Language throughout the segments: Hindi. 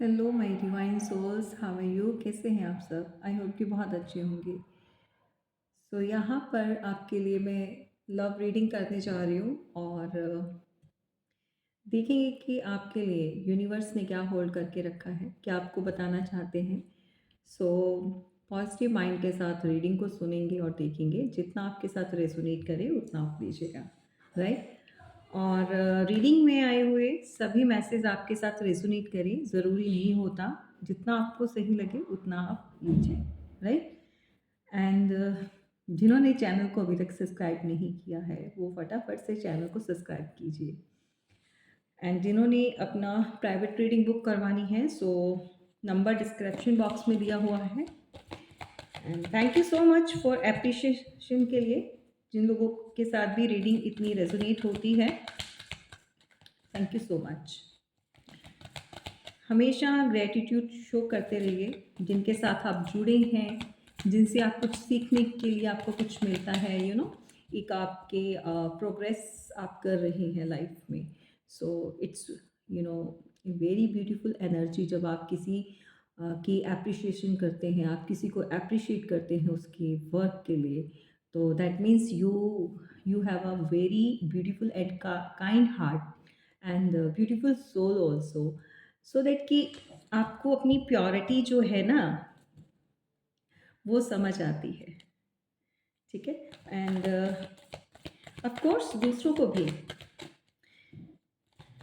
Hello my divine souls, how are you? कैसे हैं आप सब? आई होप कि बहुत अच्छे होंगे। सो यहाँ पर आपके लिए मैं लव रीडिंग करने जा रही हूँ और देखेंगे कि आपके लिए यूनिवर्स ने क्या होल्ड करके रखा है, क्या आपको बताना चाहते हैं। सो पॉजिटिव माइंड के साथ रीडिंग को सुनेंगे और देखेंगे, जितना आपके साथ रेजोनेट करे उतना आप लीजिएगा, राइट। और रीडिंग में आए हुए सभी मैसेज आपके साथ रेजोनेट करें, ज़रूरी नहीं होता। जितना आपको सही लगे उतना आप लीजिए, राइट। एंड जिन्होंने चैनल को अभी तक सब्सक्राइब नहीं किया है वो फटाफट से चैनल को सब्सक्राइब कीजिए। एंड जिन्होंने अपना प्राइवेट रीडिंग बुक करवानी है, सो नंबर डिस्क्रिप्शन बॉक्स में दिया हुआ है। And thank you so much for appreciation के लिए। जिन लोगों के साथ भी रीडिंग इतनी रेजोनेट होती है, थैंक यू सो मच। हमेशा ग्रेटिट्यूड शो करते रहिए जिनके साथ आप जुड़े हैं, जिनसे आप कुछ सीखने के लिए आपको कुछ मिलता है, एक आपके प्रोग्रेस आप कर रहे हैं लाइफ में। So it's you know very beautiful energy जब आप किसी की एप्रिशिएशन करते हैं, आप किसी को अप्रिशिएट करते हैं उसके वर्क के लिए। तो that means you you have a very beautiful and kind heart and beautiful soul also, so that कि आपको अपनी प्योरिटी जो है ना, वो समझ आती है। ठीक है। एंड ऑफ कोर्स दूसरों को भी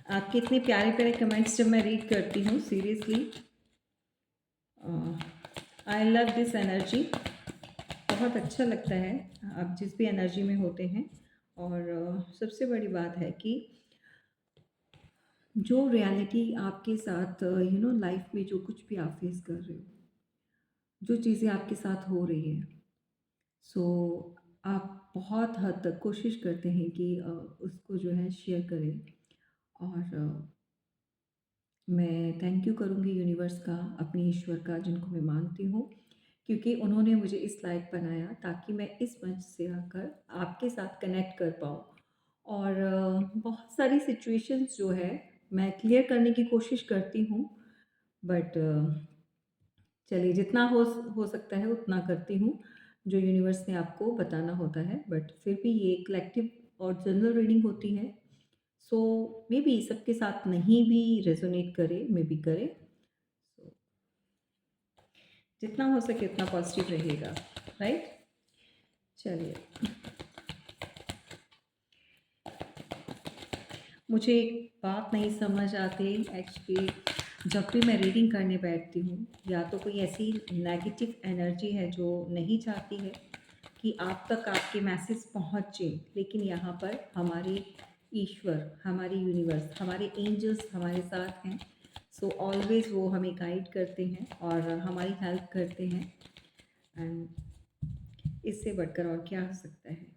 आपके इतने प्यारे प्यारे कमेंट्स जब मैं रीड करती हूँ, seriously I love this energy. बहुत अच्छा लगता है आप जिस भी एनर्जी में होते हैं। और सबसे बड़ी बात है कि जो रियलिटी आपके साथ लाइफ में जो कुछ भी आप फेस कर रहे हो, जो चीज़ें आपके साथ हो रही हैं, सो आप बहुत हद तक कोशिश करते हैं कि उसको जो है शेयर करें। और मैं थैंक यू करूँगी यूनिवर्स का, अपने ईश्वर का, जिनको मैं मानती हूँ, क्योंकि उन्होंने मुझे इस लायक बनाया ताकि मैं इस मंच से आकर आपके साथ कनेक्ट कर पाऊँ। और बहुत सारी सिचुएशंस जो है मैं क्लियर करने की कोशिश करती हूँ, बट चलिए जितना हो सकता है उतना करती हूँ, जो यूनिवर्स ने आपको बताना होता है। बट फिर भी ये कलेक्टिव और जनरल रीडिंग होती है, सो मे बी सबके साथ नहीं भी रेजोनेट करे, मे बी करे। सो जितना हो सके उतना पॉजिटिव रहेगा, राइट। चलिए, मुझे एक बात नहीं समझ आती एक्चुअली, जब भी मैं रीडिंग करने बैठती हूँ, या तो कोई ऐसी नेगेटिव एनर्जी है जो नहीं चाहती है कि आप तक आपके मैसेज पहुँचे, लेकिन यहाँ पर हमारे ईश्वर, हमारे यूनिवर्स, हमारे एंजल्स हमारे साथ हैं। सो ऑलवेज वो हमें गाइड करते हैं और हमारी हेल्प करते हैं। एंड इससे बढ़कर और क्या हो सकता है।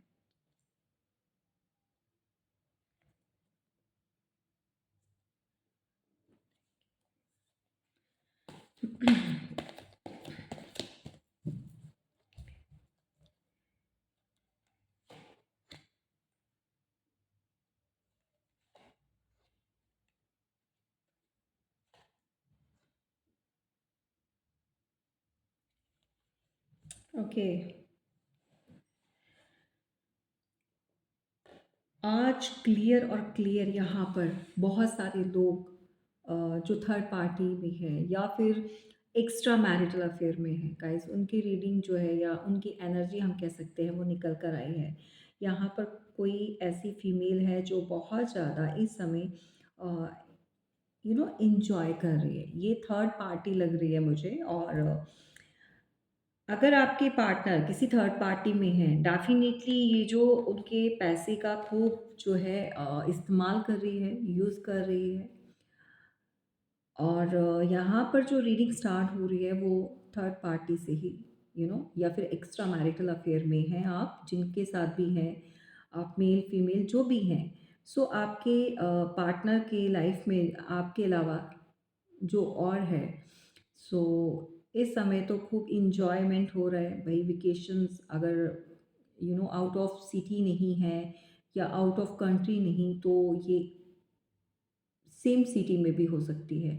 ओके, आज क्लियर और क्लियर यहाँ पर बहुत सारे लोग जो थर्ड पार्टी में है या फिर एक्स्ट्रा मैरिटल अफेयर में है गाइस, उनकी रीडिंग जो है या उनकी एनर्जी हम कह सकते हैं वो निकल कर आई है। यहाँ पर कोई ऐसी फीमेल है जो बहुत ज़्यादा इस समय इंजॉय कर रही है, ये थर्ड पार्टी लग रही है मुझे। और अगर आपके पार्टनर किसी थर्ड पार्टी में हैं, डेफ़िनेटली ये जो उनके पैसे का खूब जो है इस्तेमाल कर रही है, यूज़ कर रही है। और यहाँ पर जो रीडिंग स्टार्ट हो रही है वो थर्ड पार्टी से ही, या फिर एक्स्ट्रा मैरिटल अफेयर में हैं आप, जिनके साथ भी हैं आप, मेल फीमेल जो भी हैं। सो आपके पार्टनर के लाइफ में आपके अलावा जो और है, सो इस समय तो खूब इंजॉयमेंट हो रहा है भाई। वेकेशंस अगर आउट ऑफ सिटी नहीं है या आउट ऑफ कंट्री नहीं, तो ये सेम सिटी में भी हो सकती है।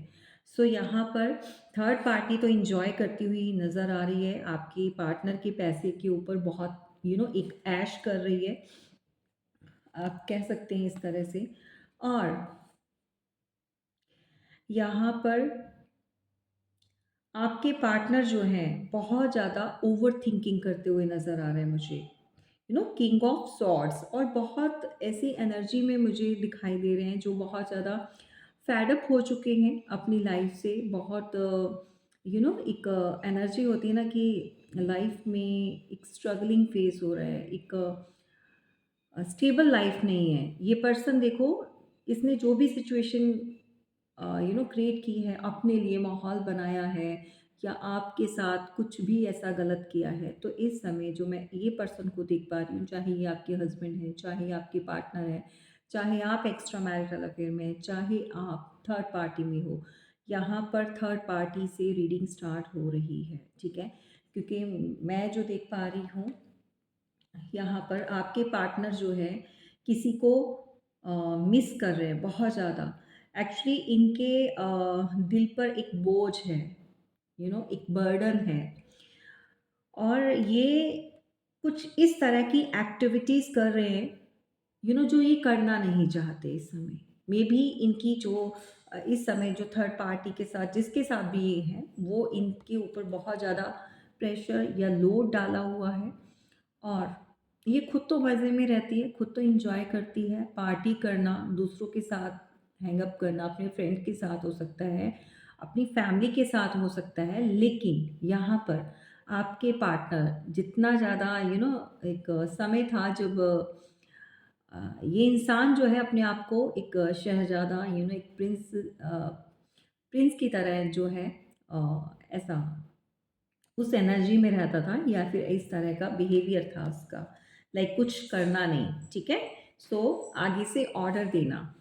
सो यहाँ पर थर्ड पार्टी तो एन्जॉय करती हुई नज़र आ रही है, आपकी पार्टनर के पैसे के ऊपर बहुत एक ऐश कर रही है, आप कह सकते हैं इस तरह से। और यहाँ पर आपके पार्टनर जो हैं बहुत ज़्यादा ओवरथिंकिंग करते हुए नज़र आ रहे हैं मुझे। किंग ऑफ सॉर्ड्स, और बहुत ऐसी एनर्जी में मुझे दिखाई दे रहे हैं जो बहुत ज़्यादा फेड अप हो चुके हैं अपनी लाइफ से। बहुत एक एनर्जी होती है ना कि लाइफ में एक स्ट्रगलिंग फेस हो रहा है, एक स्टेबल लाइफ नहीं है। ये पर्सन देखो, इसने जो भी सिचुएशन क्रिएट की है, अपने लिए माहौल बनाया है, या आपके साथ कुछ भी ऐसा गलत किया है, तो इस समय जो मैं ये पर्सन को देख पा रही हूँ, चाहे ये आपके हस्बैंड है, चाहे आपके पार्टनर है, चाहे आप एक्स्ट्रा मैरिटल अफेयर में हैं, चाहे आप थर्ड पार्टी में हो, यहाँ पर थर्ड पार्टी से रीडिंग स्टार्ट हो रही है, ठीक है। क्योंकि मैं जो देख पा रही हूँ, यहाँ पर आपके पार्टनर जो है किसी को मिस कर रहे हैं बहुत ज़्यादा। एक्चुअली इनके दिल पर एक बोझ है, एक बर्डन है, और ये कुछ इस तरह की एक्टिविटीज़ कर रहे हैं, जो ये करना नहीं चाहते इस समय। मे बी इनकी जो इस समय जो थर्ड पार्टी के साथ जिसके साथ भी ये हैं, वो इनके ऊपर बहुत ज़्यादा प्रेशर या लोड डाला हुआ है। और ये खुद तो मज़े में रहती है, खुद तो एन्जॉय करती है, पार्टी करना, दूसरों के साथ हैंग अप करना, अपने फ्रेंड के साथ हो सकता है, अपनी फैमिली के साथ हो सकता है। लेकिन यहाँ पर आपके पार्टनर जितना ज़्यादा एक समय था जब ये इंसान जो है अपने आप को एक शहज़ादा, एक प्रिंस की तरह जो है ऐसा उस एनर्जी में रहता था, या फिर इस तरह का बिहेवियर था उसका, लाइक कुछ करना नहीं, ठीक है। सो आगे से ऑर्डर देना।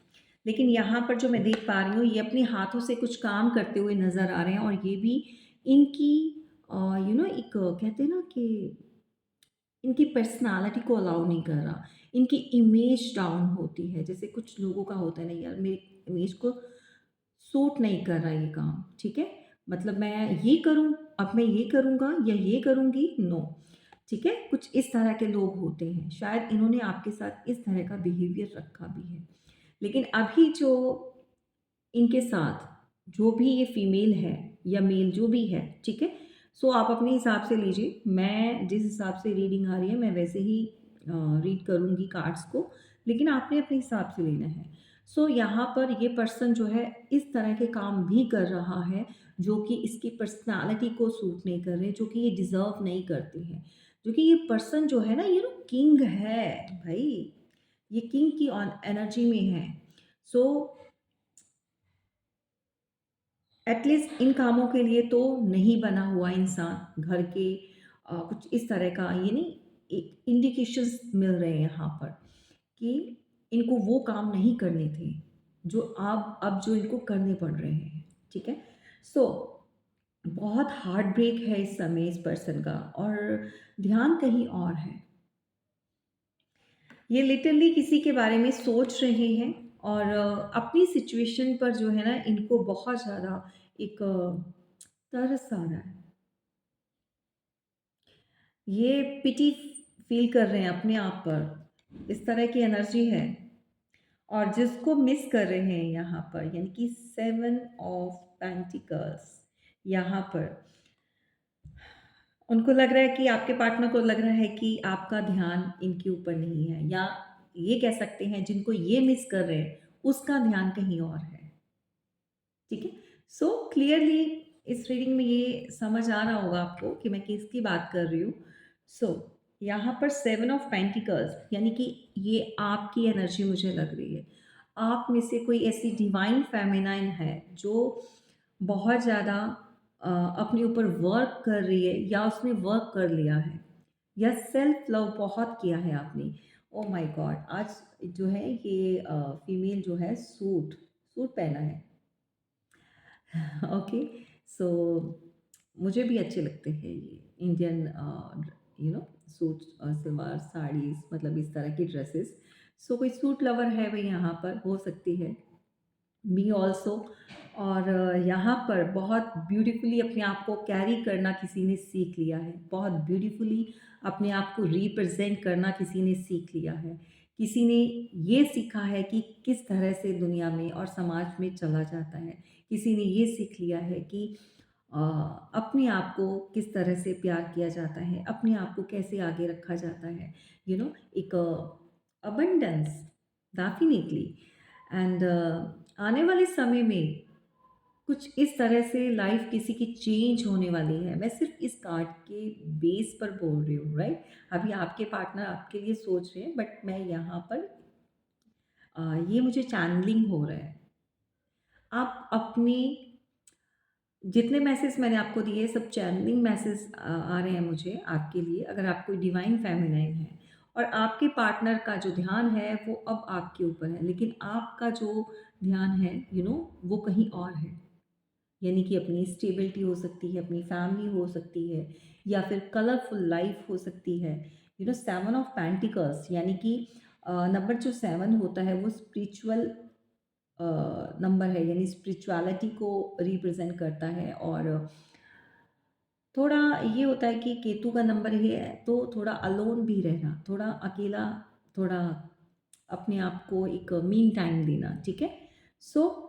लेकिन यहाँ पर जो मैं देख पा रही हूँ, ये अपने हाथों से कुछ काम करते हुए नज़र आ रहे हैं, और ये भी इनकी एक कहते हैं ना कि इनकी पर्सनालिटी को अलाउ नहीं कर रहा, इनकी इमेज डाउन होती है। जैसे कुछ लोगों का होता है, नहीं यार मेरी इमेज को सूट नहीं कर रहा ये काम, ठीक है? मतलब मैं ये करूँ, अब मैं ये करूँगा या ये करूँगी, नो, ठीक है? कुछ इस तरह के लोग होते हैं, शायद इन्होंने आपके साथ इस तरह का बिहेवियर रखा भी है। लेकिन अभी जो इनके साथ जो भी ये फीमेल है या मेल जो भी है, ठीक है? सो आप अपने हिसाब से लीजिए, मैं जिस हिसाब से रीडिंग आ रही है मैं वैसे ही रीड करूँगी कार्ड्स को, लेकिन आपने अपने हिसाब से लेना है। सो यहाँ पर ये पर्सन जो है इस तरह के काम भी कर रहा है जो कि इसकी पर्सनैलिटी को सूट नहीं कर रहे, जो कि ये डिज़र्व नहीं करते हैं। क्योंकि ये पर्सन जो है ना, ये किंग है भई, ये किंग की ऑन एनर्जी में है। सो एटलीस्ट इन कामों के लिए तो नहीं बना हुआ इंसान, घर के कुछ इस तरह का ये नहीं, एक इंडिकेशंस मिल रहे हैं यहाँ पर कि इनको वो काम नहीं करने थे जो अब जो इनको करने पड़ रहे हैं, ठीक है। सो बहुत हार्ट ब्रेक है इस समय इस पर्सन का, और ध्यान कहीं और है। ये लिटरली किसी के बारे में सोच रहे हैं, और अपनी सिचुएशन पर जो है ना, इनको बहुत ज़्यादा एक तरस आ रहा है। ये पिटी फ़ील कर रहे हैं अपने आप पर, इस तरह की एनर्जी है। और जिसको मिस कर रहे हैं यहाँ पर, यानी कि 7 ऑफ पेंटिकल्स, यहाँ पर उनको लग रहा है कि आपके पार्टनर को लग रहा है कि आपका ध्यान इनके ऊपर नहीं है, या ये कह सकते हैं जिनको ये मिस कर रहे हैं, उसका ध्यान कहीं और है, ठीक है? सो क्लियरली इस रीडिंग में ये समझ आ रहा होगा आपको कि मैं किसकी बात कर रही हूँ। सो यहाँ पर 7 ऑफ पेंटिकल्स, यानी कि ये आपकी एनर्जी मुझे लग रही है। आप में से कोई ऐसी डिवाइन फेमिनाइन है जो बहुत ज़्यादा अपने ऊपर वर्क कर रही है, या उसने वर्क कर लिया है, या सेल्फ लव बहुत किया है आपने। Oh my God! आज जो है ये फीमेल जो है सूट सूट पहना है। ओके। सो मुझे भी अच्छे लगते हैं ये इंडियन सूट, सलवार साड़ीज, मतलब इस तरह की ड्रेसेस। सो कोई सूट लवर है भाई यहाँ पर, हो सकती है। Me also. और यहाँ पर बहुत ब्यूटीफुली अपने आप को कैरी करना किसी ने सीख लिया है, बहुत ब्यूटीफुली अपने आप को रिप्रेजेंट करना किसी ने सीख लिया है, किसी ने ये सीखा है कि किस तरह से दुनिया में और समाज में चला जाता है, किसी ने ये सीख लिया है कि अ, अपने आप को किस तरह से प्यार किया जाता है, अपने आप को कैसे आगे रखा जाता है, एक अबंडेंस डेफिनेटली। एंड आने वाले समय में कुछ इस तरह से लाइफ किसी की चेंज होने वाली है। मैं सिर्फ इस कार्ड के बेस पर बोल रही हूँ, राइट? अभी आपके पार्टनर आपके लिए सोच रहे हैं, बट मैं यहाँ पर ये मुझे चैनलिंग हो रहा है। आप अपने जितने मैसेज मैंने आपको दिए सब चैनलिंग मैसेज आ रहे हैं मुझे आपके लिए, अगर आप कोई डिवाइन फेमिनाइन है और आपके पार्टनर का जो ध्यान है वो अब आपके ऊपर है, लेकिन आपका जो ध्यान है वो कहीं और है। यानी कि अपनी स्टेबिलिटी हो सकती है, अपनी फैमिली हो सकती है, या फिर कलरफुल लाइफ हो सकती है। 7 ऑफ पेंटिकल्स यानी कि नंबर जो 7 होता है वो स्पिरिचुअल नंबर है, यानी स्पिरिचुअलिटी को रिप्रेजेंट करता है। और थोड़ा ये होता है कि केतु का नंबर ये है तो थोड़ा अलोन भी रहना, थोड़ा अकेला, थोड़ा अपने आप को एक मीन टाइम देना, ठीक है? सो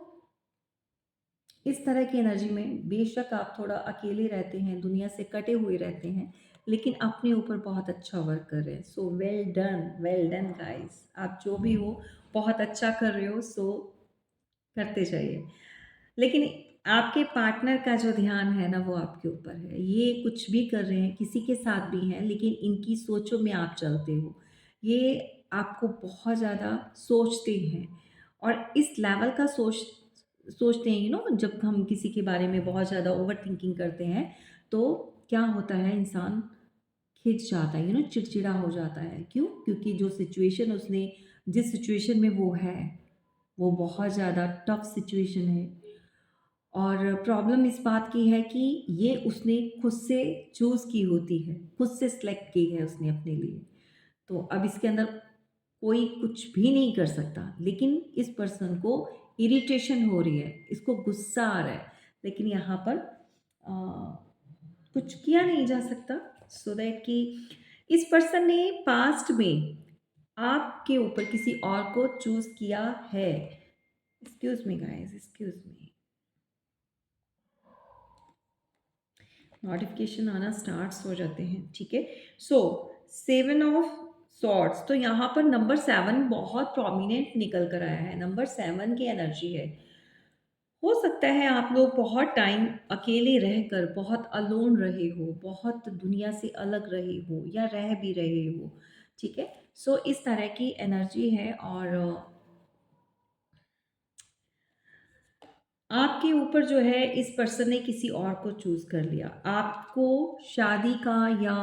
इस तरह की एनर्जी में बेशक आप थोड़ा अकेले रहते हैं, दुनिया से कटे हुए रहते हैं, लेकिन अपने ऊपर बहुत अच्छा वर्क कर रहे हैं। सो वेल डन गाइस, आप जो भी हो बहुत अच्छा कर रहे हो। सो करते जाइए, लेकिन आपके पार्टनर का जो ध्यान है ना वो आपके ऊपर है। ये कुछ भी कर रहे हैं, किसी के साथ भी हैं, लेकिन इनकी सोचों में आप चलते हो। ये आपको बहुत ज़्यादा सोचते हैं, और इस लेवल का सोचते हैं, जब हम किसी के बारे में बहुत ज़्यादा ओवरथिंकिंग करते हैं, तो क्या होता है, इंसान खिंच जाता है, चिड़चिड़ा हो जाता है। क्यों? क्योंकि जो सिचुएशन उसने जिस सिचुएशन में वो है, वो बहुत ज़्यादा टफ सिचुएशन है। और प्रॉब्लम इस बात की है कि ये उसने खुद से चूज़ की होती है, खुद से सिलेक्ट की है उसने अपने लिए। तो अब इसके अंदर कोई कुछ भी नहीं कर सकता, लेकिन इस पर्सन को इरिटेशन हो रही है, इसको गुस्सा आ रहा है, लेकिन यहाँ पर कुछ किया नहीं जा सकता। सो दैट कि इस पर्सन ने पास्ट में आपके ऊपर किसी और को चूज़ किया है। Excuse me guys, excuse me, notification आना स्टार्ट्स हो जाते हैं, ठीक है? सो 7 ऑफ सॉर्ड्स, तो यहाँ पर नंबर 7 बहुत प्रोमिनेंट निकल कर आया है। नंबर 7 की एनर्जी है। हो सकता है आप लोग बहुत टाइम अकेले रहकर बहुत अलोन रहे हो, बहुत दुनिया से अलग रहे हो, या रह भी रहे हो, ठीक है? सो इस तरह की एनर्जी है। और आपके ऊपर जो है इस पर्सन ने किसी और को चूज़ कर लिया। आपको शादी का या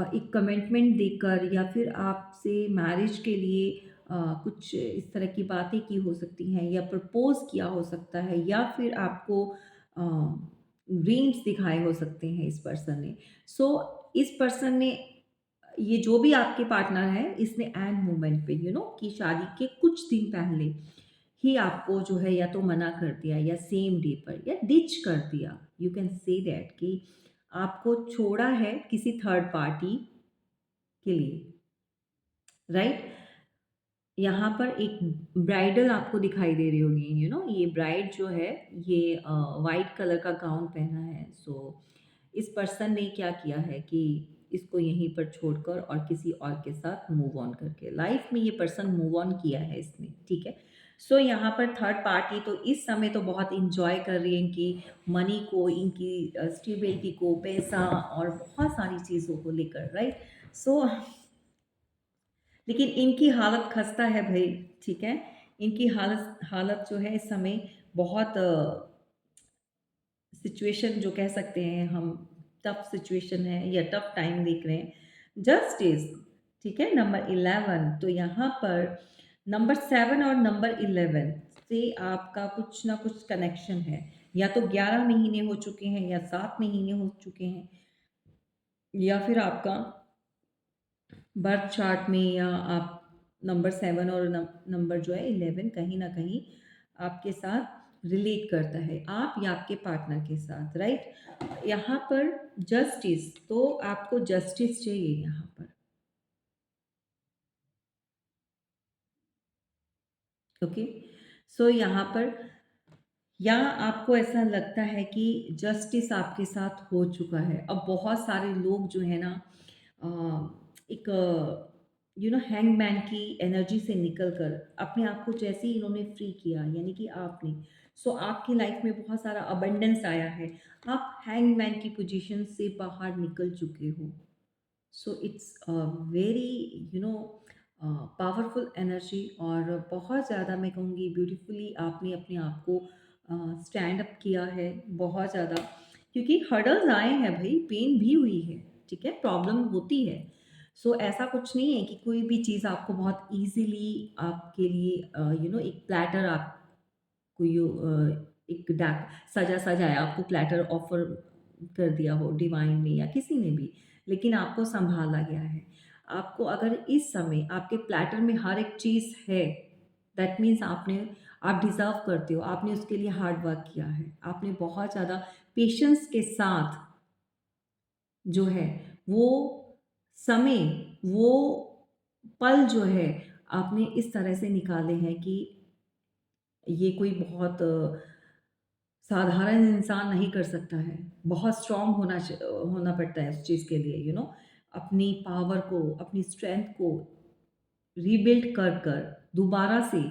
एक कमिटमेंट देकर, या फिर आपसे मैरिज के लिए कुछ इस तरह की बातें की हो सकती हैं, या प्रपोज़ किया हो सकता है, या फिर आपको ड्रीम्स दिखाए हो सकते हैं इस पर्सन ने। सो इस पर्सन ने, ये जो भी आपके पार्टनर है, इसने एंड मोमेंट पे कि शादी के कुछ दिन पहले ही आपको जो है या तो मना कर दिया, या सेम डे पर, या डिच कर दिया। यू कैन से दैट कि आपको छोड़ा है किसी थर्ड पार्टी के लिए, राइट? यहाँ पर एक ब्राइडल आपको दिखाई दे रही होगी, ये ब्राइड जो है, ये वाइट कलर का गाउन पहना है। सो इस पर्सन ने क्या किया है कि इसको यहीं पर छोड़कर और किसी और के साथ मूव ऑन करके, लाइफ में ये पर्सन मूव ऑन किया है इसने, ठीक है? सो यहाँ पर थर्ड पार्टी तो इस समय तो बहुत इंजॉय कर रही है इनकी मनी को, इनकी स्टेबिलिटी को, पैसा और बहुत सारी चीज़ों को लेकर, राइट? सो लेकिन इनकी हालत खस्ता है भई, ठीक है? इनकी हालत हालत जो है इस समय बहुत सिचुएशन जो कह सकते हैं हम, टफ सिचुएशन है या टफ टाइम देख रहे हैं। जस्टिस, ठीक है? नंबर 11, तो यहाँ पर नंबर 7 और नंबर 11 से आपका कुछ ना कुछ कनेक्शन है। या तो 11 महीने हो चुके हैं, या 7 महीने हो चुके हैं, या फिर आपका बर्थ चार्ट में, या आप नंबर 7 और नंबर जो है 11 कहीं ना कहीं आपके साथ रिलेट करता है, आप या आपके पार्टनर के साथ, राइट? यहाँ पर जस्टिस, तो आपको जस्टिस चाहिए यहाँ पर, ओके? सो यहाँ पर, या आपको ऐसा लगता है कि जस्टिस आपके साथ हो चुका है। अब बहुत सारे लोग जो है ना, अ, एक हैंगमैन की एनर्जी से निकल कर अपने आप को जैसे ही इन्होंने फ्री किया, यानी कि आपने, सो आपकी लाइफ में बहुत सारा अबंडेंस आया है, आप हैंगमैन की पोजीशन से बाहर निकल चुके हो। So it's very powerful energy, और बहुत ज़्यादा मैं कहूँगी ब्यूटीफुली आपने अपने आप को स्टैंड अप किया है, बहुत ज़्यादा, क्योंकि हर्डल्स आए हैं भाई, पेन भी हुई है, ठीक है, प्रॉब्लम होती है। सो ऐसा कुछ नहीं है कि कोई भी चीज़ आपको बहुत इजीली आपके लिए एक प्लेटर आपको एक सजा सजाया आपको प्लेटर ऑफर कर दिया हो डिवाइन ने या किसी ने भी, लेकिन आपको संभाला गया है। आपको अगर इस समय आपके प्लेटर में हर एक चीज़ है, दैट मीन्स आप डिज़र्व करते हो, आपने उसके लिए हार्ड वर्क किया है, आपने बहुत ज़्यादा पेशेंस के साथ जो है वो समय, वो पल जो है आपने इस तरह से निकाले हैं कि ये कोई बहुत साधारण इंसान नहीं कर सकता है। बहुत स्ट्रॉन्ग होना पड़ता है उस चीज़ के लिए, अपनी पावर को, अपनी स्ट्रेंथ को रीबिल्ड कर कर दोबारा से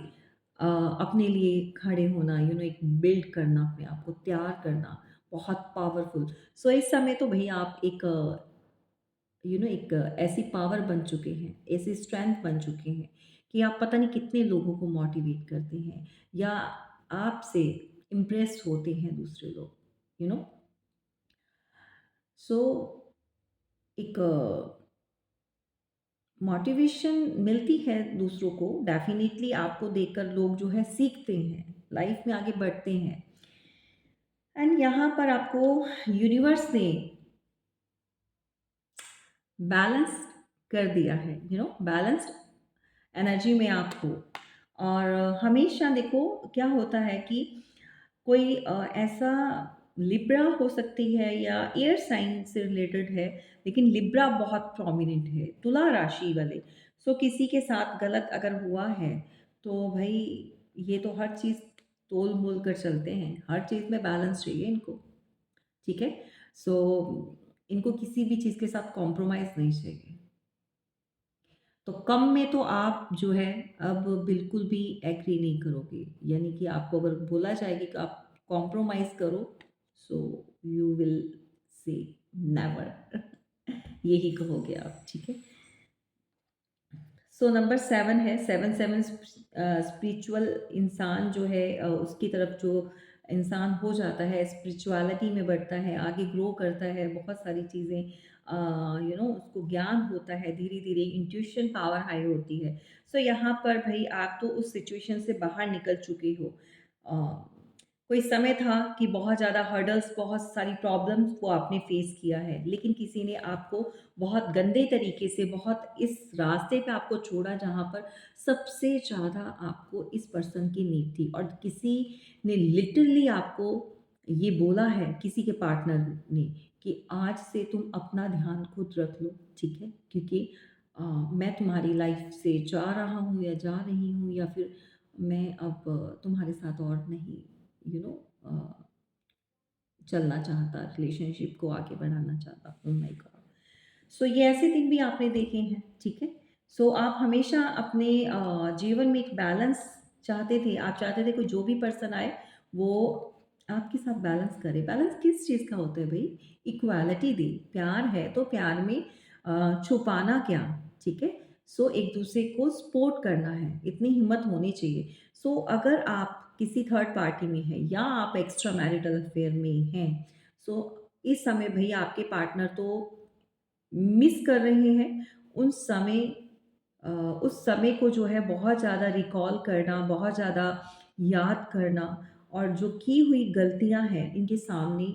अपने लिए खड़े होना, एक बिल्ड करना, अपने आप को तैयार करना, बहुत पावरफुल। सो इस समय तो भई आप एक एक ऐसी पावर बन चुके हैं, ऐसी स्ट्रेंथ बन चुके हैं कि आप पता नहीं कितने लोगों को मोटिवेट करते हैं, या आपसे इम्प्रेस होते हैं दूसरे लोग, यू नो सो एक मोटिवेशन मिलती है दूसरों को, डेफिनेटली आपको देखकर लोग जो है सीखते हैं, लाइफ में आगे बढ़ते हैं। एंड यहाँ पर आपको यूनिवर्स ने बैलेंस कर दिया है, बैलेंस्ड एनर्जी में आप हो। और हमेशा देखो क्या होता है कि कोई ऐसा लिब्रा हो सकती है या एयर साइन से रिलेटेड है, लेकिन लिब्रा बहुत प्रोमिनेंट है, तुला राशि वाले। सो किसी के साथ गलत अगर हुआ है तो भाई ये तो हर चीज़ तोल मोल कर चलते हैं, हर चीज़ में बैलेंस चाहिए इनको, ठीक है? सो इनको किसी भी चीज़ के साथ कॉम्प्रोमाइज़ नहीं चाहिए। तो कम में तो आप जो है अब बिल्कुल भी एग्री नहीं करोगे, यानी कि आपको अगर बोला जाएगा कि आप कॉम्प्रोमाइज़ करो, so you will say never यही कहोगे आप, ठीक है? सो नंबर 7 है, 7 7 स्पिरिचुअल इंसान जो है, उसकी तरफ जो इंसान हो जाता है, स्पिरिचुअलिटी में बढ़ता है, आगे ग्रो करता है, बहुत सारी चीज़ें उसको ज्ञान होता है, धीरे धीरे इंट्यूशन पावर हाई होती है। सो यहाँ पर भाई आप तो उस सिचुएशन से बाहर निकल चुके हो। कोई समय था कि बहुत ज़्यादा हर्डल्स, बहुत सारी प्रॉब्लम्स को आपने फेस किया है, लेकिन किसी ने आपको बहुत गंदे तरीके से, बहुत इस रास्ते पे आपको छोड़ा जहाँ पर सबसे ज़्यादा आपको इस पर्सन की नीड थी, और किसी ने लिटरली आपको ये बोला है, किसी के पार्टनर ने, कि आज से तुम अपना ध्यान खुद रख लो, ठीक है? क्योंकि मैं तुम्हारी लाइफ से जा रहा हूँ या जा रही हूँ, या फिर मैं अब तुम्हारे साथ और नहीं यू नो चलना चाहता, रिलेशनशिप को आगे बढ़ाना चाहता। Oh my God! सो ये ऐसे दिन भी आपने देखे हैं, ठीक है? सो आप हमेशा अपने जीवन में एक बैलेंस चाहते थे। आप चाहते थे कोई जो भी पर्सन आए, वो आपके साथ बैलेंस करे। बैलेंस किस चीज़ का होता है भई? इक्वालिटी दे। प्यार है तो प्यार में छुपाना क्या, ठीक है? सो एक-दूसरे को सपोर्ट करना है, इतनी हिम्मत होनी चाहिए। सो अगर आप किसी थर्ड पार्टी में हैं या आप एक्स्ट्रा मैरिटल अफेयर में हैं, सो इस समय भई आपके पार्टनर तो मिस कर रहे हैं उन समय, उस समय को जो है बहुत ज़्यादा रिकॉल करना, बहुत ज़्यादा याद करना, और जो की हुई गलतियाँ हैं इनके सामने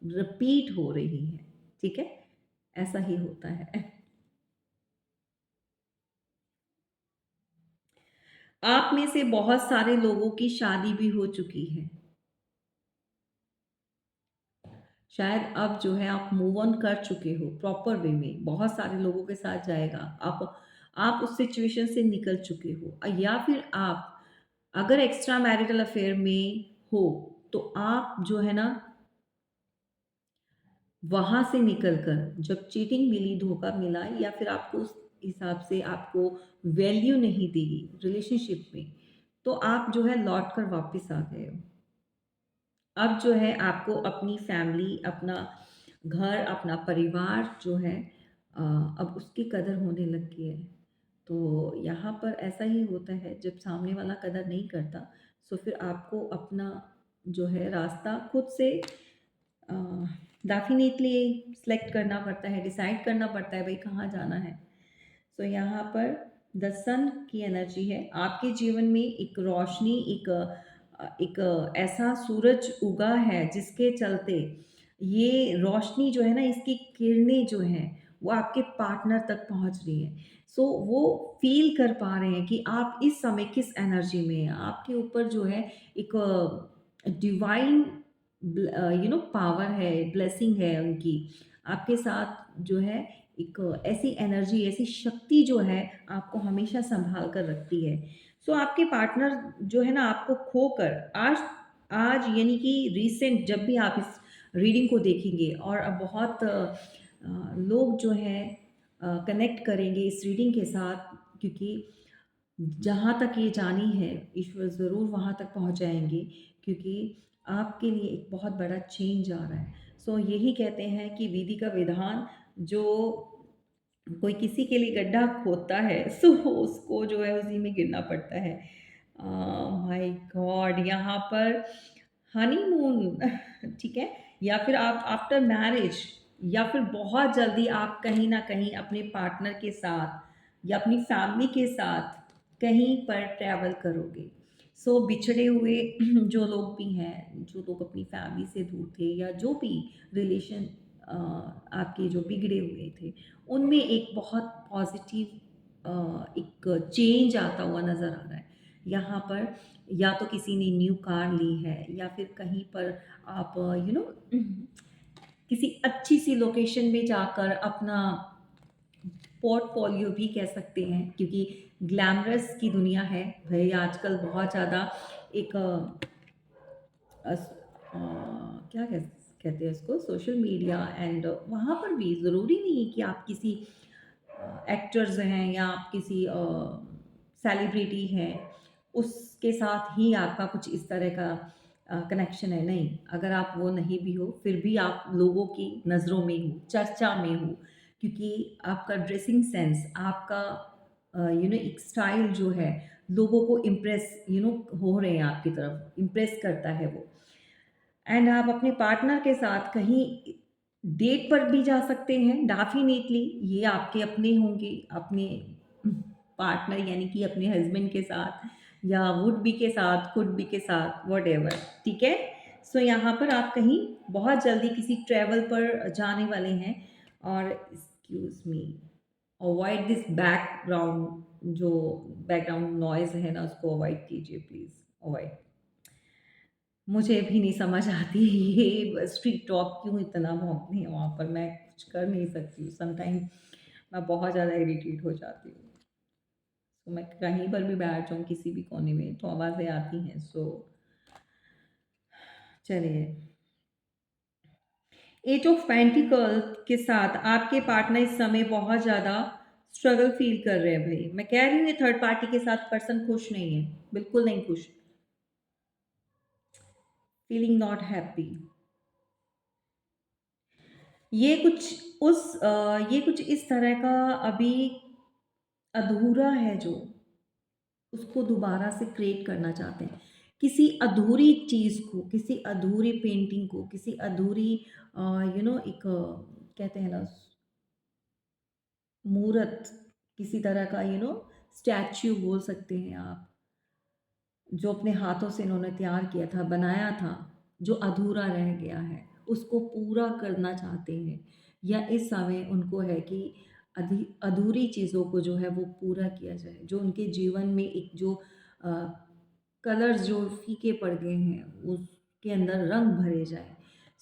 रिपीट हो रही हैं, ठीक है? ऐसा ही होता है। आप में से बहुत सारे लोगों की शादी भी हो चुकी है। शायद अब जो है आप मूव ऑन कर चुके हो प्रॉपर वे में, बहुत सारे लोगों के साथ जाएगा। आप उस सिचुएशन से निकल चुके हो, या फिर आप अगर एक्स्ट्रा मैरिटल अफेयर में हो, तो आप जो है ना वहाँ से निकल कर, जब चीटिंग मिली, धोखा मिला, या फिर आपको उस हिसाब से आपको वैल्यू नहीं दी रिलेशनशिप में, तो आप जो है लौट कर वापस आ गए हो। अब जो है आपको अपनी फैमिली, अपना घर, अपना परिवार जो है अ, अब उसकी कदर होने लग गई है। तो यहाँ पर ऐसा ही होता है, जब सामने वाला कदर नहीं करता, तो फिर आपको अपना जो है रास्ता खुद से डेफिनेटली सेलेक्ट करना पड़ता है, डिसाइड करना पड़ता है भाई कहाँ जाना है। सो यहाँ पर द सन की एनर्जी है आपके जीवन में, एक रोशनी, एक ऐसा सूरज उगा है जिसके चलते ये रोशनी जो है ना, इसकी किरणें जो हैं वो आपके पार्टनर तक पहुंच रही है। सो वो फील कर पा रहे हैं कि आप इस समय किस एनर्जी में हैं। आपके ऊपर जो है एक डिवाइन पावर है, ब्लेसिंग है उनकी आपके साथ, जो है एक ऐसी एनर्जी, ऐसी शक्ति जो है आपको हमेशा सँभाल कर रखती है। सो आपके पार्टनर जो है ना आपको खोकर आज आज यानी कि रिसेंट, जब भी आप इस रीडिंग को देखेंगे, और अब बहुत लोग जो हैं कनेक्ट करेंगे इस रीडिंग के साथ, क्योंकि जहाँ तक ये जानी है, ईश्वर ज़रूर वहाँ तक पहुँचाएँगे, क्योंकि आपके लिए एक बहुत बड़ा चेंज आ रहा है। सो यही कहते हैं कि विधि का विधान, जो कोई किसी के लिए गड्ढा खोदता है, सो उसको जो है उसी में गिरना पड़ता है। My God! यहाँ पर हनीमून ठीक है? या फिर आप आफ्टर मैरिज, या फिर बहुत जल्दी आप कहीं न कहीं अपने पार्टनर के साथ या अपनी फैमिली के साथ कहीं पर ट्रैवल करोगे। सो बिछड़े हुए जो लोग भी हैं, जो लोग अपनी फैमिली से दूर थे, या जो भी रिलेशन आपके जो बिगड़े हुए थे, उनमें एक बहुत पॉजिटिव एक चेंज आता हुआ नज़र आ रहा है। यहाँ पर या तो किसी ने न्यू कार ली है, या फिर कहीं पर आप किसी अच्छी सी लोकेशन में जाकर अपना पोर्टफोलियो भी कह सकते हैं, क्योंकि ग्लैमरस की दुनिया है भई आजकल, बहुत ज़्यादा एक क्या कहते हैं उसको, सोशल मीडिया, एंड वहाँ पर भी ज़रूरी नहीं है कि आप किसी एक्टर्स हैं, या आप किसी सेलिब्रिटी हैं, उसके साथ ही आपका कुछ इस तरह का कनेक्शन है। नहीं, अगर आप वो नहीं भी हो, फिर भी आप लोगों की नज़रों में हो, चर्चा में हो, क्योंकि आपका ड्रेसिंग सेंस, आपका एक स्टाइल जो है, लोगों को इम्प्रेस हो रहे हैं आपकी तरफ, इम्प्रेस करता है वो। एंड आप अपने पार्टनर के साथ कहीं डेट पर भी जा सकते हैं, डेफिनेटली ये आपके अपने होंगे, अपने पार्टनर यानी कि अपने हस्बैंड के साथ, या वुड बी के साथ, कुड बी के साथ, व्हाटएवर, ठीक है? सो यहाँ पर आप कहीं बहुत जल्दी किसी ट्रैवल पर जाने वाले हैं, और excuse me, avoid this background, जो बैकग्राउंड नॉइज़ है ना, उसको अवॉइड कीजिए प्लीज़, अवॉइड। मुझे भी नहीं समझ आती ये स्ट्रीट डॉग क्यों इतना भौंकते हैं वहाँ पर, मैं कुछ कर नहीं सकती हूँ। समटाइम मैं बहुत ज़्यादा इरिटेट हो जाती हूँ। तो मैं कहीं पर भी बैठ जाऊँ किसी भी कोने में तो आवाज़ें आती हैं। सो चलिए, एट ऑफ पेंटिकल के साथ आपके पार्टनर इस समय बहुत ज़्यादा स्ट्रगल फील कर रहे हैं भई। मैं कह रही हूँ ये थर्ड पार्टी के साथ पर्सन खुश नहीं है, बिल्कुल नहीं खुश। Feeling not happy. ये कुछ इस तरह का अभी अधूरा है, जो उसको दोबारा से क्रिएट करना चाहते हैं। किसी अधूरी चीज़ को, किसी अधूरी पेंटिंग को, किसी अधूरी एक कहते हैं ना मूर्त, किसी तरह का स्टैच्यू बोल सकते हैं आप, जो अपने हाथों से इन्होंने तैयार किया था, बनाया था, जो अधूरा रह गया है, उसको पूरा करना चाहते हैं। या इस समय उनको है कि अधूरी चीज़ों को जो है वो पूरा किया जाए, जो उनके जीवन में एक जो कलर्स जो फीके पड़ गए हैं उसके अंदर रंग भरे जाएँ।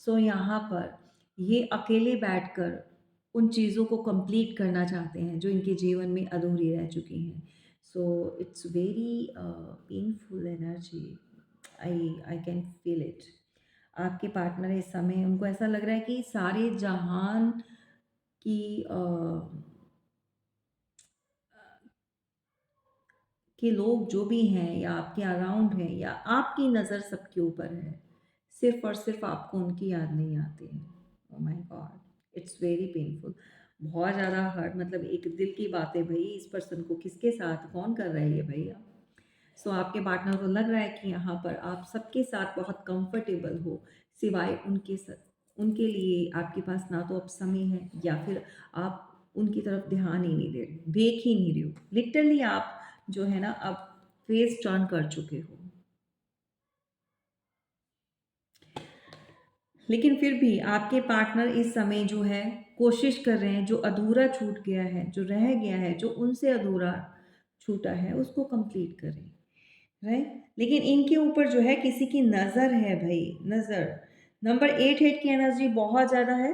सो यहाँ पर ये अकेले बैठकर उन चीज़ों को कंप्लीट करना चाहते हैं जो इनके जीवन में अधूरी रह चुकी हैं। So it's very painful energy. I can feel it. आपके पार्टनर इस समय उनको ऐसा लग रहा है कि सारे जहान की कि लोग जो भी हैं या आपके अराउंड हैं या आपकी नज़र सबके ऊपर है, सिर्फ़ और सिर्फ़ आपको उनकी याद नहीं आती है। Oh my God! It's very painful. बहुत ज़्यादा हर्ट, मतलब एक दिल की बात है भई, इस पर्सन को किसके साथ कौन कर रहा है ये भैया? सो आपके पार्टनर को लग रहा है कि यहाँ पर आप सबके साथ बहुत कंफर्टेबल हो, सिवाय उनके लिए आपके पास ना तो अब समय है या फिर आप उनकी तरफ ध्यान ही नहीं दे रहे हो, देख ही नहीं रहे हो। लिटरली आप जो है ना अब फेस टर्न कर चुके हो। लेकिन फिर भी आपके पार्टनर इस समय जो है कोशिश कर रहे हैं, जो अधूरा छूट गया है, जो रह गया है, जो उनसे अधूरा छूटा है उसको कंप्लीट करें। राइट? लेकिन इनके ऊपर जो है किसी की नज़र है भई, नज़र। नंबर 8 हेड की एनर्जी बहुत ज़्यादा है,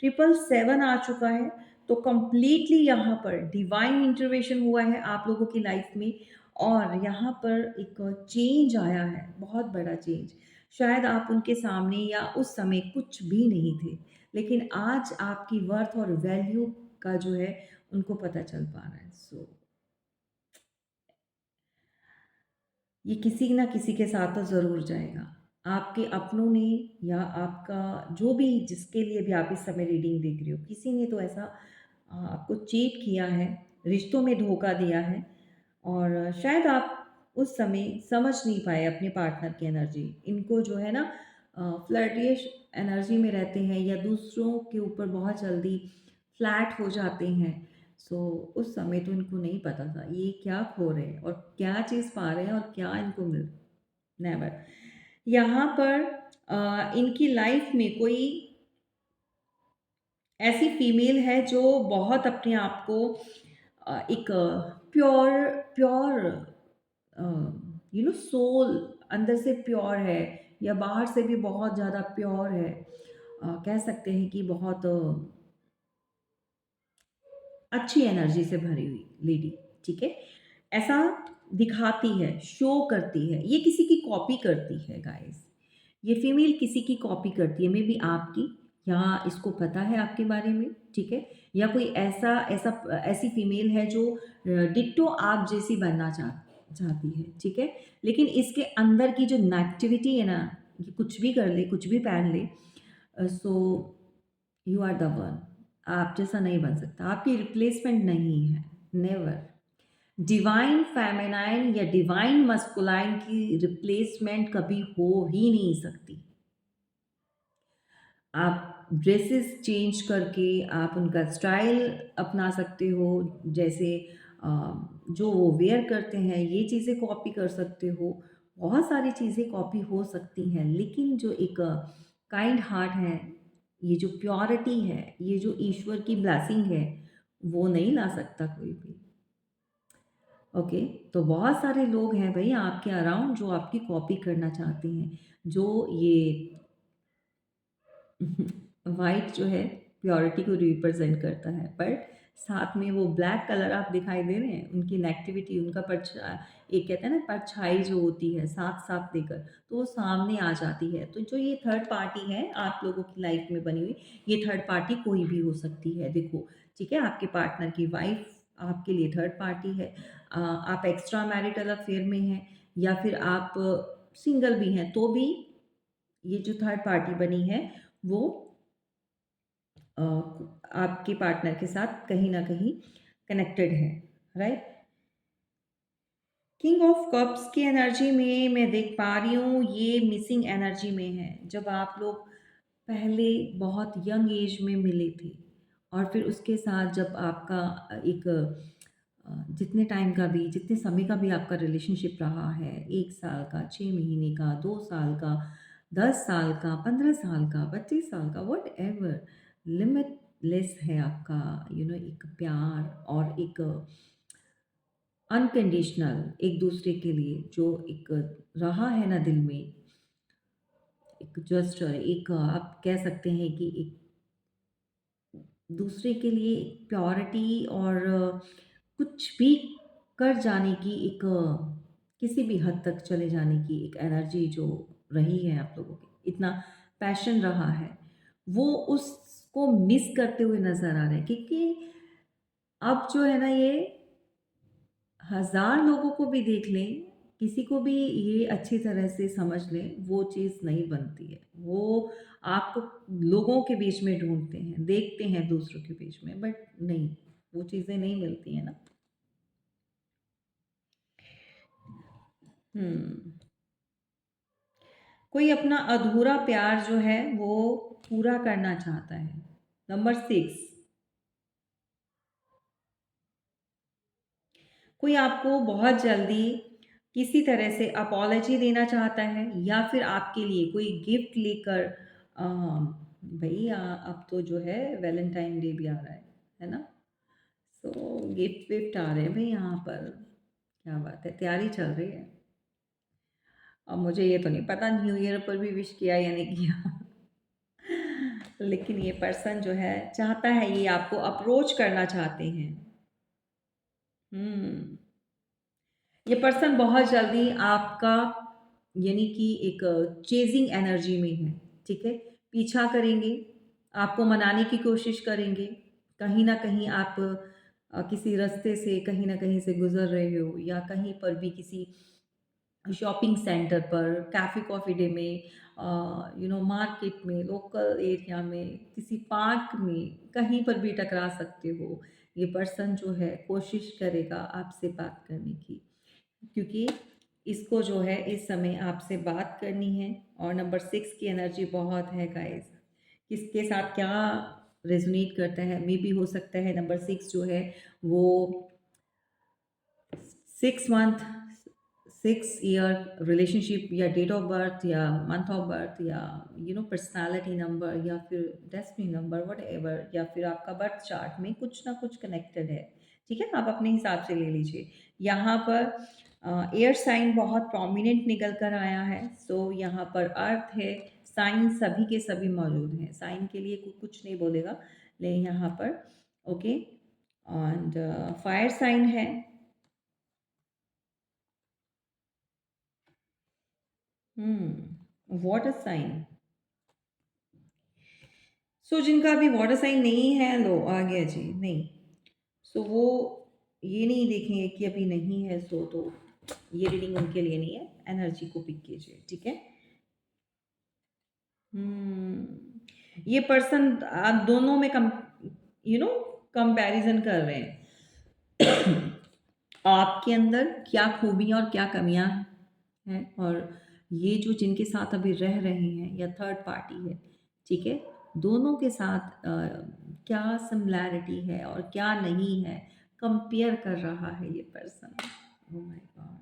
777 आ चुका है, तो कंप्लीटली यहाँ पर डिवाइन इंटरवेंशन हुआ है आप लोगों की लाइफ में और यहाँ पर एक चेंज आया है, बहुत बड़ा चेंज। शायद आप उनके सामने या उस समय कुछ भी नहीं थे, लेकिन आज आपकी वर्थ और वैल्यू का जो है उनको पता चल पा रहा है। सो ये किसी ना किसी के साथ तो ज़रूर जाएगा। आपके अपनों ने या आपका जो भी जिसके लिए भी आप इस समय रीडिंग देख रहे हो, किसी ने तो ऐसा आपको चीट किया है, रिश्तों में धोखा दिया है और शायद आप उस समय समझ नहीं पाए अपने पार्टनर की एनर्जी। इनको जो है ना फ्लर्टिश एनर्जी में रहते हैं या दूसरों के ऊपर बहुत जल्दी फ्लैट हो जाते हैं। सो उस समय तो इनको नहीं पता था ये क्या खो रहे हैं और क्या चीज़ पा रहे हैं और क्या इनको मिल नेवर। यहाँ पर इनकी लाइफ में कोई ऐसी फीमेल है जो बहुत अपने आप को एक प्योर प्योर सोल अंदर से प्योर है या बाहर से भी बहुत ज़्यादा प्योर है। कह सकते हैं कि बहुत अच्छी एनर्जी से भरी हुई लेडी, ठीक है? ऐसा दिखाती है, शो करती है, ये किसी की कॉपी करती है गाइस। ये फीमेल किसी की कॉपी करती है, मे बी आपकी या इसको पता है आपके बारे में, ठीक है? या कोई ऐसा ऐसा ऐसी फीमेल है जो डिट्टो आप जैसी बनना चाहती है, ठीक है? लेकिन इसके अंदर की जो नेगेटिविटी है ना, ये कुछ भी कर ले, कुछ भी पहन ले, so you are the one. आप जैसा नहीं बन सकता, आपकी रिप्लेसमेंट नहीं है, नेवर। डिवाइन फेमिनाइन या डिवाइन मस्कुलाइन की रिप्लेसमेंट कभी हो ही नहीं सकती। आप ड्रेसेस चेंज करके आप उनका स्टाइल अपना सकते हो, जैसे अ, जो वो वेयर करते हैं ये चीज़ें कॉपी कर सकते हो। बहुत सारी चीज़ें कॉपी हो सकती हैं, लेकिन जो एक काइंड हार्ट है, ये जो प्योरिटी है, ये जो ईश्वर की ब्लेसिंग है, वो नहीं ला सकता कोई भी। ओके, तो बहुत सारे लोग हैं भई आपके अराउंड जो आपकी कॉपी करना चाहते हैं, जो ये वाइट जो है प्योरिटी को रिप्रेजेंट करता है, बट साथ में वो ब्लैक कलर आप दिखाई दे रहे हैं, उनकी नेगेटिविटी, उनका एक कहते हैं ना परछाई जो होती है साथ-साथ देकर, तो वो सामने आ जाती है। तो जो ये थर्ड पार्टी है आप लोगों की लाइफ में बनी हुई, ये थर्ड पार्टी कोई भी हो सकती है देखो, ठीक है? आपके पार्टनर की वाइफ आपके लिए थर्ड पार्टी है। आप एक्स्ट्रा मैरिटल अफेयर में हैं या फिर आप सिंगल भी हैं, तो भी ये जो थर्ड पार्टी बनी है, वो अ, आपके पार्टनर के साथ कहीं न कहीं कनेक्टेड है, राइट? किंग ऑफ कप्स की एनर्जी में मैं देख पा रही हूँ ये मिसिंग एनर्जी में है। जब आप लोग पहले बहुत यंग एज में मिले थे और फिर उसके साथ जब आपका एक जितने टाइम का भी जितने समय का भी आपका रिलेशनशिप रहा है, 1 साल का, 6 महीने का, 2 साल का, 10 साल का, 15 साल का, 25 साल का, व्हाटएवर, लिमिटलेस है आपका एक प्यार और एक अनकंडीशनल एक दूसरे के लिए जो एक रहा है ना दिल में, एक जस्ट एक आप कह सकते हैं कि एक दूसरे के लिए प्योरिटी और कुछ भी कर जाने की एक किसी भी हद तक चले जाने की एक एनर्जी जो रही है आप लोगों की, इतना पैशन रहा है, वो उसको मिस करते हुए नज़र आ रहे हैं क्योंकि अब जो है ना ये हज़ार लोगों को भी देख लें, किसी को भी ये अच्छी तरह से समझ लें, वो चीज़ नहीं बनती है। वो आपको लोगों के बीच में ढूँढते हैं, देखते हैं दूसरों के बीच में, बट नहीं, वो चीज़ें नहीं मिलती हैं ना। हुँ। कोई अपना अधूरा प्यार जो है, वो पूरा करना चाहता है। नंबर 6, कोई आपको बहुत जल्दी किसी तरह से अपॉलजी देना चाहता है या फिर आपके लिए कोई गिफ्ट लेकर भई अब तो जो है वैलेंटाइन डे भी आ रहा है ना? सो गिफ्ट विफ्ट आ रहे हैं भई यहाँ पर, क्या बात है, तैयारी चल रही है। अब मुझे ये तो नहीं पता न्यू ईयर पर भी विश किया या नहीं किया। लेकिन ये पर्सन जो है चाहता है, ये आपको अप्रोच करना चाहते हैं। हुँ। ये पर्सन बहुत जल्दी आपका यानी कि एक चेज़िंग एनर्जी में है, ठीक है? पीछा करेंगे, आपको मनाने की कोशिश करेंगे, कहीं न कहीं आप किसी रास्ते से कहीं न कहीं से गुज़र रहे हो या कहीं पर भी किसी शॉपिंग सेंटर पर, कैफ़े कॉफ़ी डे में मार्केट में, लोकल एरिया में, किसी पार्क में, कहीं पर भी टकरा सकते हो। ये पर्सन जो है कोशिश करेगा आपसे बात करने की, क्योंकि इसको जो है इस समय आपसे बात करनी है और नंबर 6 की एनर्जी बहुत है गाइस। किसके साथ क्या रेज़ोनेट करता है, मेबी हो सकता है नंबर 6 जो है वो 6 मंथ 6 ईयर रिलेशनशिप या डेट ऑफ बर्थ या मंथ ऑफ बर्थ या पर्सनैलिटी नंबर या फिर डेस्टिनी नंबर व्हाटएवर या फिर आपका बर्थ चार्ट में कुछ ना कुछ कनेक्टेड है। ठीक है? आप अपने हिसाब से ले लीजिए। यहाँ पर एयर साइन बहुत प्रोमिनेंट निकल कर आया है। सो यहाँ पर अर्थ है, साइन सभी के सभी मौजूद हैं। साइन के लिए कुछ नहीं बोलेगा, लेकिन यहाँ पर ओके एंड फायर साइन है। Water sign. सो जिनका अभी वाटर साइन नहीं है, लो आ गया जी, नहीं। सो वो ये नहीं देखेंगे कि अभी नहीं है, सो तो ये रीडिंग उनके लिए नहीं है। एनर्जी को पिक कीजिए, ठीक है? ये पर्सन आप दोनों में कम यू नो कंपैरिजन कर रहे हैं। आपके अंदर क्या खूबियाँ और क्या कमियाँ हैं और ये जो जिनके साथ अभी रह रहे हैं या थर्ड पार्टी है, ठीक है? दोनों के साथ क्या सिमिलैरिटी है और क्या नहीं है, कंपेयर कर रहा है ये person. Oh my God!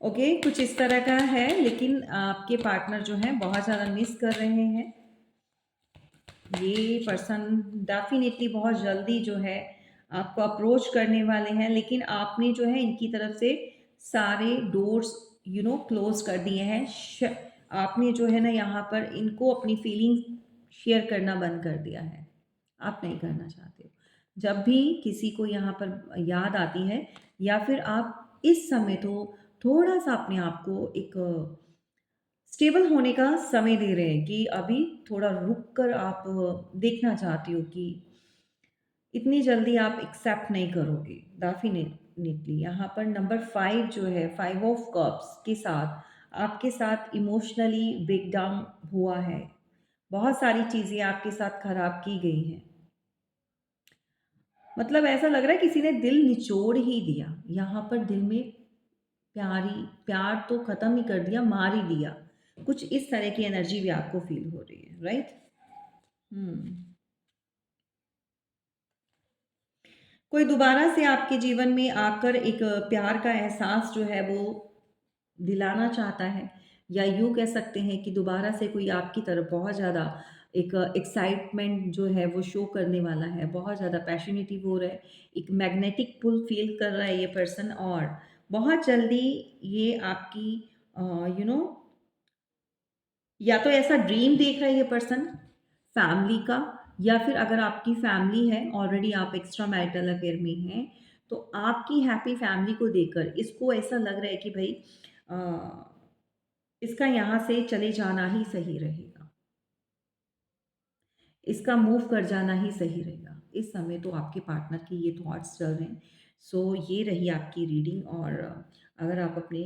Okay, कुछ इस तरह का है, लेकिन आपके पार्टनर जो हैं बहुत ज़्यादा मिस कर रहे हैं। ये पर्सन डेफ़िनेटली बहुत जल्दी जो है आपको अप्रोच करने वाले हैं, लेकिन आपने जो है इनकी तरफ से सारे डोर्स क्लोज़ कर दिए हैं। आपने जो है ना यहाँ पर इनको अपनी फीलिंग्स शेयर करना बंद कर दिया है। आप नहीं करना चाहते हो। जब भी किसी को यहाँ पर याद आती है या फिर आप इस समय तो थोड़ा-सा अपने आप को एक स्टेबल होने का समय दे रहे हैं कि अभी थोड़ा रुक कर आप देखना चाहती हो कि इतनी जल्दी आप एक्सेप्ट नहीं करोगे डेफिनेटली। यहाँ पर नंबर 5 जो है 5 ऑफ कप्स के साथ आपके साथ इमोशनली ब्रेक डाउन हुआ है। बहुत सारी चीज़ें आपके साथ खराब की गई हैं। मतलब ऐसा लग रहा है किसी ने दिल निचोड़ ही दिया। यहाँ पर दिल में प्यार तो ख़त्म ही कर दिया, मार ही दिया। कुछ इस तरह की एनर्जी भी आपको फ़ील हो रही है, राइट? हुँ। कोई दोबारा से आपके जीवन में आकर एक प्यार का एहसास जो है वो दिलाना चाहता है या यूँ कह सकते हैं कि दोबारा से कोई आपकी तरफ बहुत ज़्यादा एक एक्साइटमेंट जो है वो शो करने वाला है, बहुत ज़्यादा पैशनेटिव हो रहा है, एक मैग्नेटिक पुल फ़ील कर रहा है ये पर्सन और बहुत जल्दी ये आपकी अ, यू नो या तो ऐसा ड्रीम देख रहा है ये पर्सन फैमिली का या फिर अगर आपकी फैमिली है ऑलरेडी आप एक्स्ट्रा मैरिटल अफेयर में हैं तो आपकी हैप्पी फैमिली को देखकर इसको ऐसा लग रहा है कि भाई अ, इसका यहाँ से चले जाना ही सही रहेगा, इसका मूव कर जाना ही सही रहेगा। इस समय तो आपके पार्टनर के ये थॉट्स चल रहे हैं। सो ये रही आपकी रीडिंग और अगर आप अपने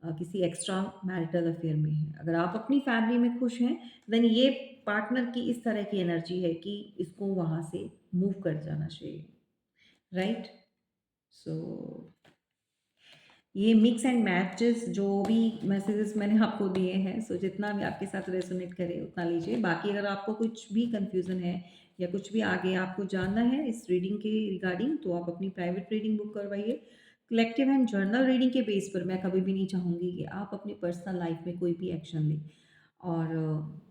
किसी एक्स्ट्रा मैरिटल अफेयर में हैं, अगर आप अपनी फैमिली में खुश हैं, देन ये पार्टनर की इस तरह की एनर्जी है कि इसको वहाँ से मूव कर जाना चाहिए, राइट? सो ये मिक्स एंड मैचेस जो भी मैसेजेस मैंने आपको दिए हैं सो जितना भी आपके साथ रेजोनेट करे उतना लीजिए। बाकी अगर आपको कुछ भी कंफ्यूजन है या कुछ भी आगे आपको जानना है इस रीडिंग के रिगार्डिंग तो आप अपनी प्राइवेट रीडिंग बुक करवाइए। कलेक्टिव एंड जर्नल रीडिंग के बेस पर मैं कभी भी नहीं चाहूँगी कि आप अपनी पर्सनल लाइफ में कोई भी एक्शन लें और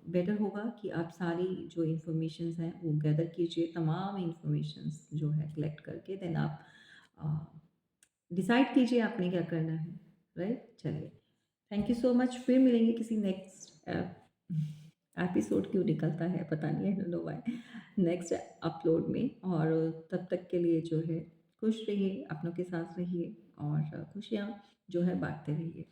बेटर होगा कि आप सारी जो इन्फॉर्मेशंस हैं वो गैदर कीजिए, तमाम इन्फॉर्मेशंस जो है कलेक्ट करके देन आप डिसाइड कीजिए आपने क्या करना है, राइट? चलिए, थैंक यू सो मच। फिर मिलेंगे किसी नेक्स्ट एपिसोड क्यों निकलता है पता नहीं, I don't know why, next upload में और तब तक के लिए जो है खुश रहिए, अपनों के साथ रहिए और खुशियाँ जो है बाँटते रहिए।